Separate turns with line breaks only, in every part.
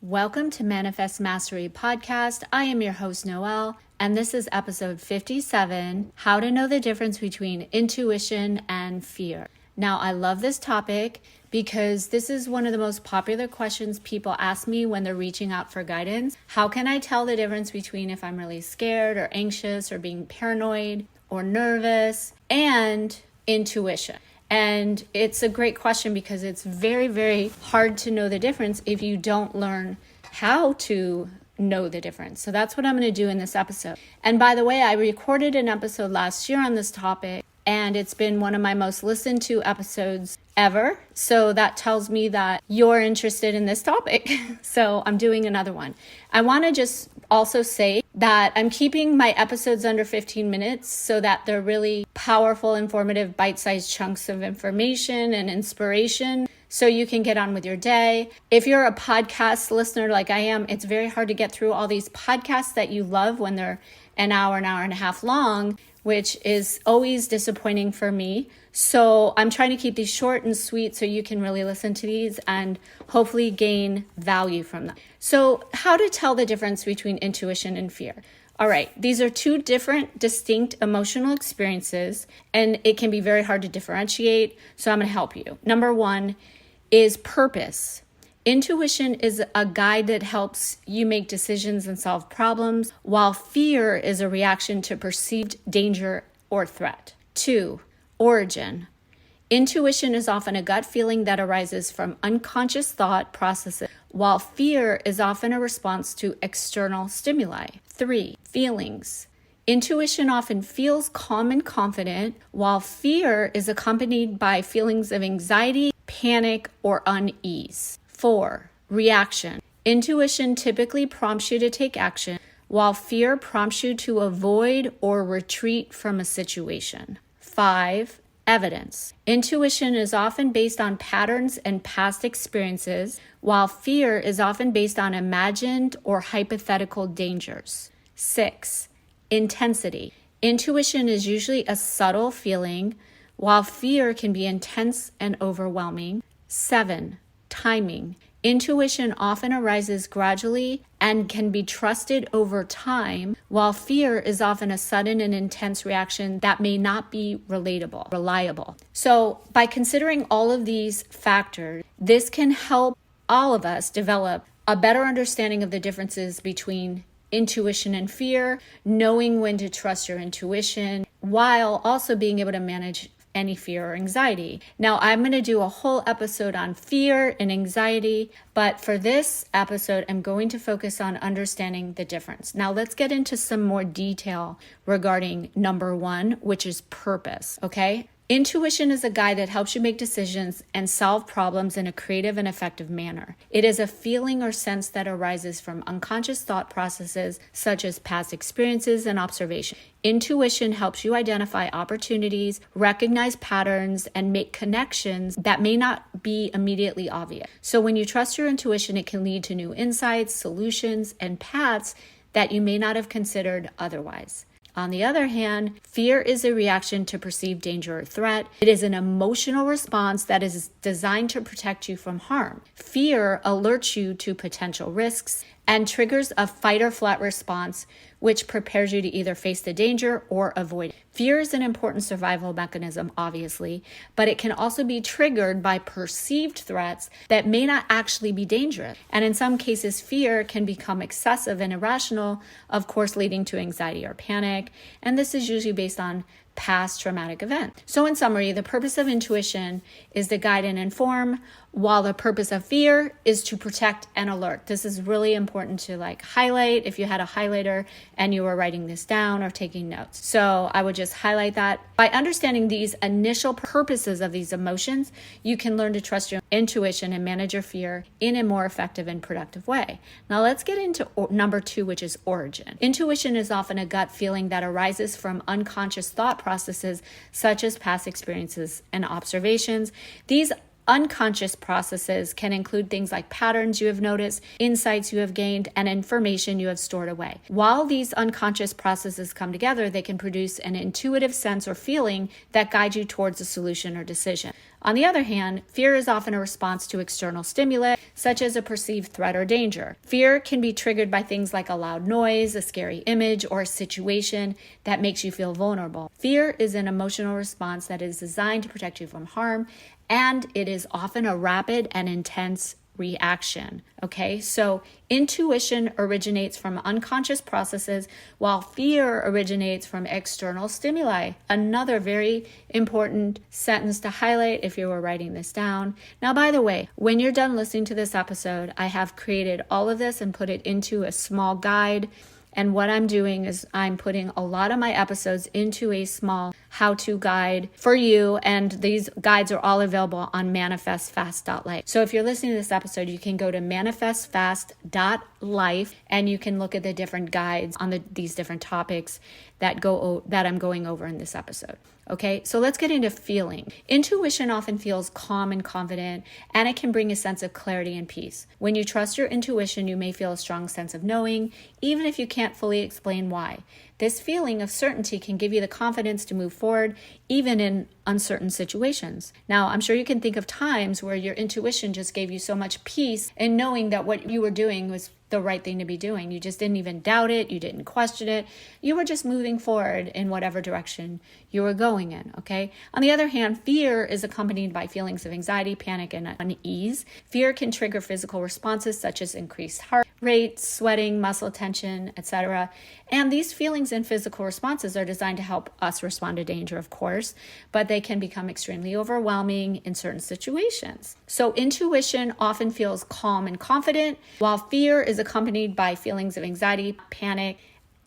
Welcome to Manifest Mastery Podcast. I am your host, Noelle, and this is episode 57, How to Know the Difference Between Intuition and Fear. Now, I love this topic because this is one of the most popular questions people ask me when they're reaching out for guidance. How can I tell the difference between if I'm really scared or anxious or being paranoid or nervous and intuition? And it's a great question because it's very, very hard to know the difference if you don't learn how to know the difference. So that's what I'm going to do in this episode. And by the way, I recorded an episode last year on this topic, and it's been one of my most listened to episodes ever. So that tells me that you're interested in this topic. So I'm doing another one. I want to just also say that I'm keeping my episodes under 15 minutes so that they're really powerful, informative, bite-sized chunks of information and inspiration so you can get on with your day. If you're a podcast listener like I am, it's very hard to get through all these podcasts that you love when they're an hour and a half long, which is always disappointing for me. So I'm trying to keep these short and sweet so you can really listen to these and hopefully gain value from them. So how to tell the difference between intuition and fear. All right, these are two different, distinct emotional experiences, and it can be very hard to differentiate. So I'm going to help you. Number one is purpose. Intuition is a guide that helps you make decisions and solve problems, while fear is a reaction to perceived danger or threat. 2. Origin. Intuition is often a gut feeling that arises from unconscious thought processes, while fear is often a response to external stimuli. 3. Feelings. Intuition often feels calm and confident, while fear is accompanied by feelings of anxiety, panic, or unease. 4. Reaction. Intuition typically prompts you to take action, while fear prompts you to avoid or retreat from a situation. 5. Evidence. Intuition is often based on patterns and past experiences, while fear is often based on imagined or hypothetical dangers. 6. Intensity. Intuition is usually a subtle feeling, while fear can be intense and overwhelming. 7. Timing. Intuition often arises gradually and can be trusted over time, while fear is often a sudden and intense reaction that may not be reliable. So by considering all of these factors, this can help all of us develop a better understanding of the differences between intuition and fear, knowing when to trust your intuition, while also being able to manage any fear or anxiety. Now, I'm going to do a whole episode on fear and anxiety, but for this episode, I'm going to focus on understanding the difference. Now, let's get into some more detail regarding number one, which is purpose, okay? Intuition is a guide that helps you make decisions and solve problems in a creative and effective manner. It is a feeling or sense that arises from unconscious thought processes such as past experiences and observation. Intuition helps you identify opportunities, recognize patterns, and make connections that may not be immediately obvious. So when you trust your intuition, it can lead to new insights, solutions, and paths that you may not have considered otherwise. On the other hand, fear is a reaction to perceived danger or threat. It is an emotional response that is designed to protect you from harm. Fear alerts you to potential risks and triggers a fight or flight response, which prepares you to either face the danger or avoid it. Fear is an important survival mechanism, obviously, but it can also be triggered by perceived threats that may not actually be dangerous. And in some cases, fear can become excessive and irrational, of course, leading to anxiety or panic. And this is usually based on past traumatic event. So in summary, the purpose of intuition is to guide and inform, while the purpose of fear is to protect and alert. This is really important to highlight if you had a highlighter and you were writing this down or taking notes. So I would just highlight that. By understanding these initial purposes of these emotions, you can learn to trust your intuition and manage your fear in a more effective and productive way. Now let's get into number two, which is origin. Intuition is often a gut feeling that arises from unconscious thought processes such as past experiences and observations. These unconscious processes can include things like patterns you have noticed, insights you have gained, and information you have stored away. While these unconscious processes come together, they can produce an intuitive sense or feeling that guides you towards a solution or decision. On the other hand, fear is often a response to external stimuli, such as a perceived threat or danger. Fear can be triggered by things like a loud noise, a scary image, or a situation that makes you feel vulnerable. Fear is an emotional response that is designed to protect you from harm, and it is often a rapid and intense reaction. Okay, so intuition originates from unconscious processes, while fear originates from external stimuli. Another very important sentence to highlight if you were writing this down. Now, by the way, when you're done listening to this episode, I have created all of this and put it into a small guide. And what I'm doing is I'm putting a lot of my episodes into a small how-to guide for you. And these guides are all available on manifestfast.life. So if you're listening to this episode, you can go to manifestfast.life and you can look at the different guides on these different topics that I'm going over in this episode. Okay, so let's get into feeling. Intuition often feels calm and confident, and it can bring a sense of clarity and peace. When you trust your intuition, you may feel a strong sense of knowing, even if you can't fully explain why. This feeling of certainty can give you the confidence to move forward, even in uncertain situations. Now, I'm sure you can think of times where your intuition just gave you so much peace in knowing that what you were doing was the right thing to be doing. You just didn't even doubt it. You didn't question it. You were just moving forward in whatever direction you were going in, okay? On the other hand, fear is accompanied by feelings of anxiety, panic, and unease. Fear can trigger physical responses such as increased heart rate, sweating, muscle tension, etc. And these feelings and physical responses are designed to help us respond to danger, of course, but they can become extremely overwhelming in certain situations. So intuition often feels calm and confident, while fear is accompanied by feelings of anxiety, panic,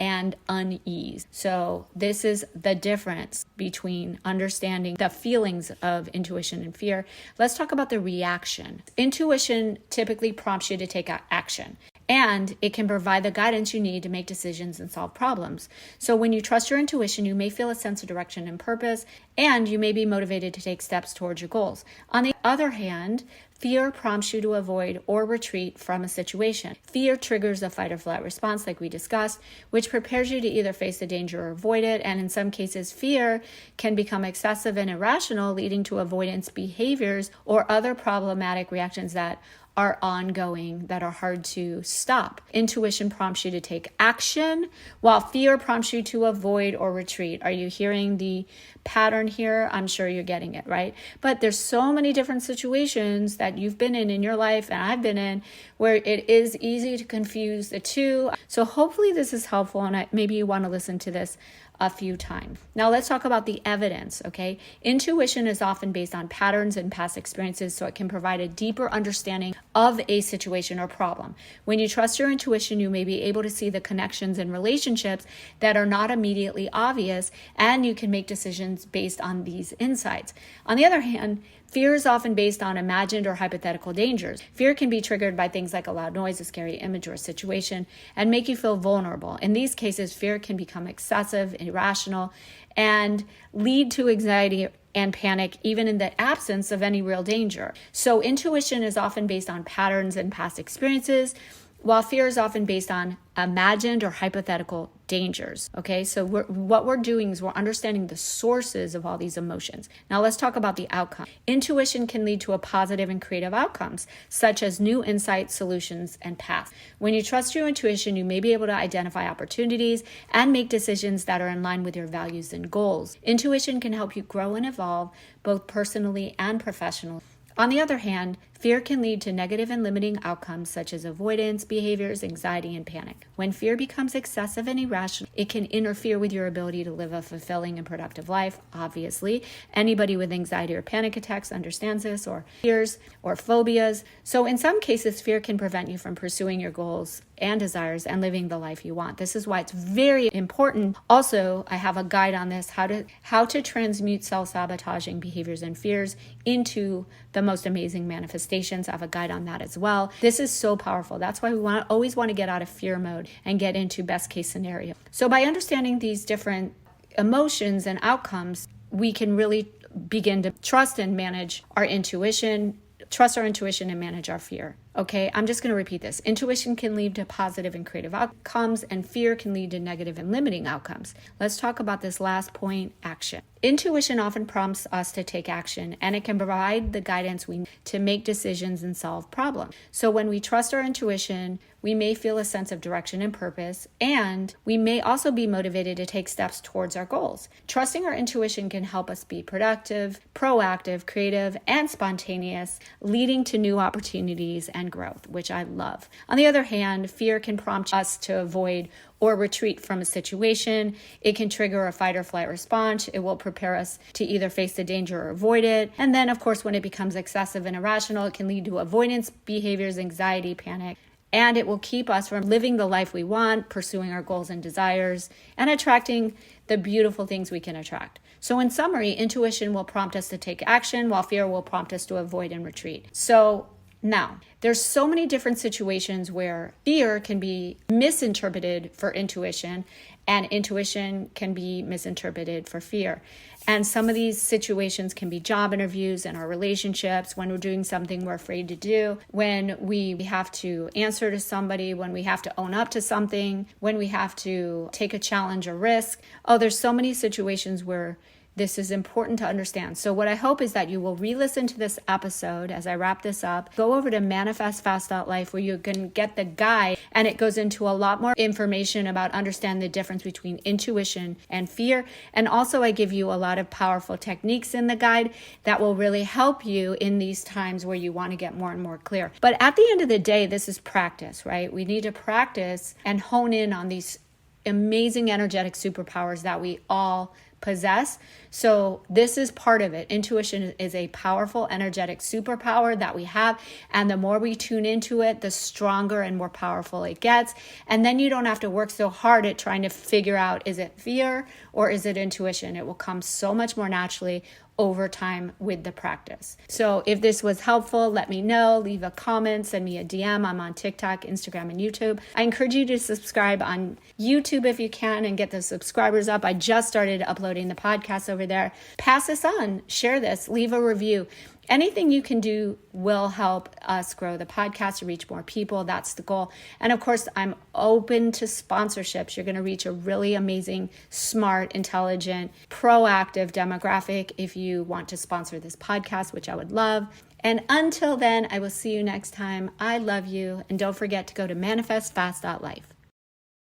and unease. So this is the difference between understanding the feelings of intuition and fear. Let's talk about the reaction. Intuition typically prompts you to take action, and it can provide the guidance you need to make decisions and solve problems. So when you trust your intuition, you may feel a sense of direction and purpose, and you may be motivated to take steps towards your goals. On the other hand, fear prompts you to avoid or retreat from a situation. Fear triggers a fight or flight response, like we discussed, which prepares you to either face the danger or avoid it. And in some cases, fear can become excessive and irrational, leading to avoidance behaviors or other problematic reactions that are ongoing, that are hard to stop. Intuition prompts you to take action, while fear prompts you to avoid or retreat. Are you hearing the pattern here? I'm sure you're getting it, right? But there's so many different situations that you've been in your life, and I've been in, where it is easy to confuse the two. So hopefully this is helpful, and maybe you want to listen to this a few times. Now let's talk about the evidence, okay? Intuition is often based on patterns and past experiences, so it can provide a deeper understanding of a situation or problem. When you trust your intuition, you may be able to see the connections and relationships that are not immediately obvious, and you can make decisions based on these insights. On the other hand, fear is often based on imagined or hypothetical dangers. Fear can be triggered by things like a loud noise, a scary image, or a situation, and make you feel vulnerable. In these cases, fear can become excessive, irrational, and lead to anxiety and panic, even in the absence of any real danger. So intuition is often based on patterns and past experiences, while fear is often based on imagined or hypothetical dangers. Okay, so what we're doing is we're understanding the sources of all these emotions. Now let's talk about the outcome. Intuition can lead to a positive and creative outcomes, such as new insights, solutions, and paths. When you trust your intuition, you may be able to identify opportunities and make decisions that are in line with your values and goals. Intuition can help you grow and evolve, both personally and professionally. On the other hand, fear can lead to negative and limiting outcomes such as avoidance behaviors, anxiety, and panic. When fear becomes excessive and irrational, it can interfere with your ability to live a fulfilling and productive life, obviously. Anybody with anxiety or panic attacks understands this, or fears or phobias. So in some cases, fear can prevent you from pursuing your goals and desires and living the life you want. This is why it's very important. Also, I have a guide on this, how to transmute self-sabotaging behaviors and fears into the most amazing manifestations. I have a guide on that as well. This is so powerful. That's why we always want to get out of fear mode and get into best case scenario. So by understanding these different emotions and outcomes, we can really begin to trust and manage our intuition, and manage our fear. Okay, I'm just going to repeat this. Intuition can lead to positive and creative outcomes, and fear can lead to negative and limiting outcomes. Let's talk about this last point, action. Intuition often prompts us to take action, and it can provide the guidance we need to make decisions and solve problems. So when we trust our intuition, we may feel a sense of direction and purpose, and we may also be motivated to take steps towards our goals. Trusting our intuition can help us be productive, proactive, creative, and spontaneous, leading to new opportunities and growth, which I love. On the other hand, fear can prompt us to avoid or retreat from a situation. It can trigger a fight or flight response. It will prepare us to either face the danger or avoid it. And then, of course, when it becomes excessive and irrational, it can lead to avoidance behaviors, anxiety, panic, and it will keep us from living the life we want, pursuing our goals and desires, and attracting the beautiful things we can attract. So in summary, intuition will prompt us to take action, while fear will prompt us to avoid and retreat. So now, there's so many different situations where fear can be misinterpreted for intuition, and intuition can be misinterpreted for fear. And some of these situations can be job interviews and our relationships, when we're doing something we're afraid to do, when we have to answer to somebody, when we have to own up to something, when we have to take a challenge or risk. Oh, there's so many situations where this is important to understand. So what I hope is that you will re-listen to this episode as I wrap this up. Go over to manifestfast.life, where you can get the guide, and it goes into a lot more information about understanding the difference between intuition and fear. And also I give you a lot of powerful techniques in the guide that will really help you in these times where you want to get more and more clear. But at the end of the day, this is practice, right? We need to practice and hone in on these amazing energetic superpowers that we all possess. So this is part of it. Intuition is a powerful energetic superpower that we have, and the more we tune into it, the stronger and more powerful it gets. And then you don't have to work so hard at trying to figure out, is it fear or is it intuition? It will come so much more naturally over time with the practice. So if this was helpful, let me know. Leave a comment, send me a DM. I'm on TikTok, Instagram, and YouTube. I encourage you to subscribe on YouTube if you can and get the subscribers up. I just started uploading the podcast over there. Pass this on, share this, leave a review. Anything you can do will help us grow the podcast to reach more people. That's the goal. And of course, I'm open to sponsorships. You're going to reach a really amazing, smart, intelligent, proactive demographic if you want to sponsor this podcast, which I would love. And until then, I will see you next time. I love you. And don't forget to go to manifestfast.life.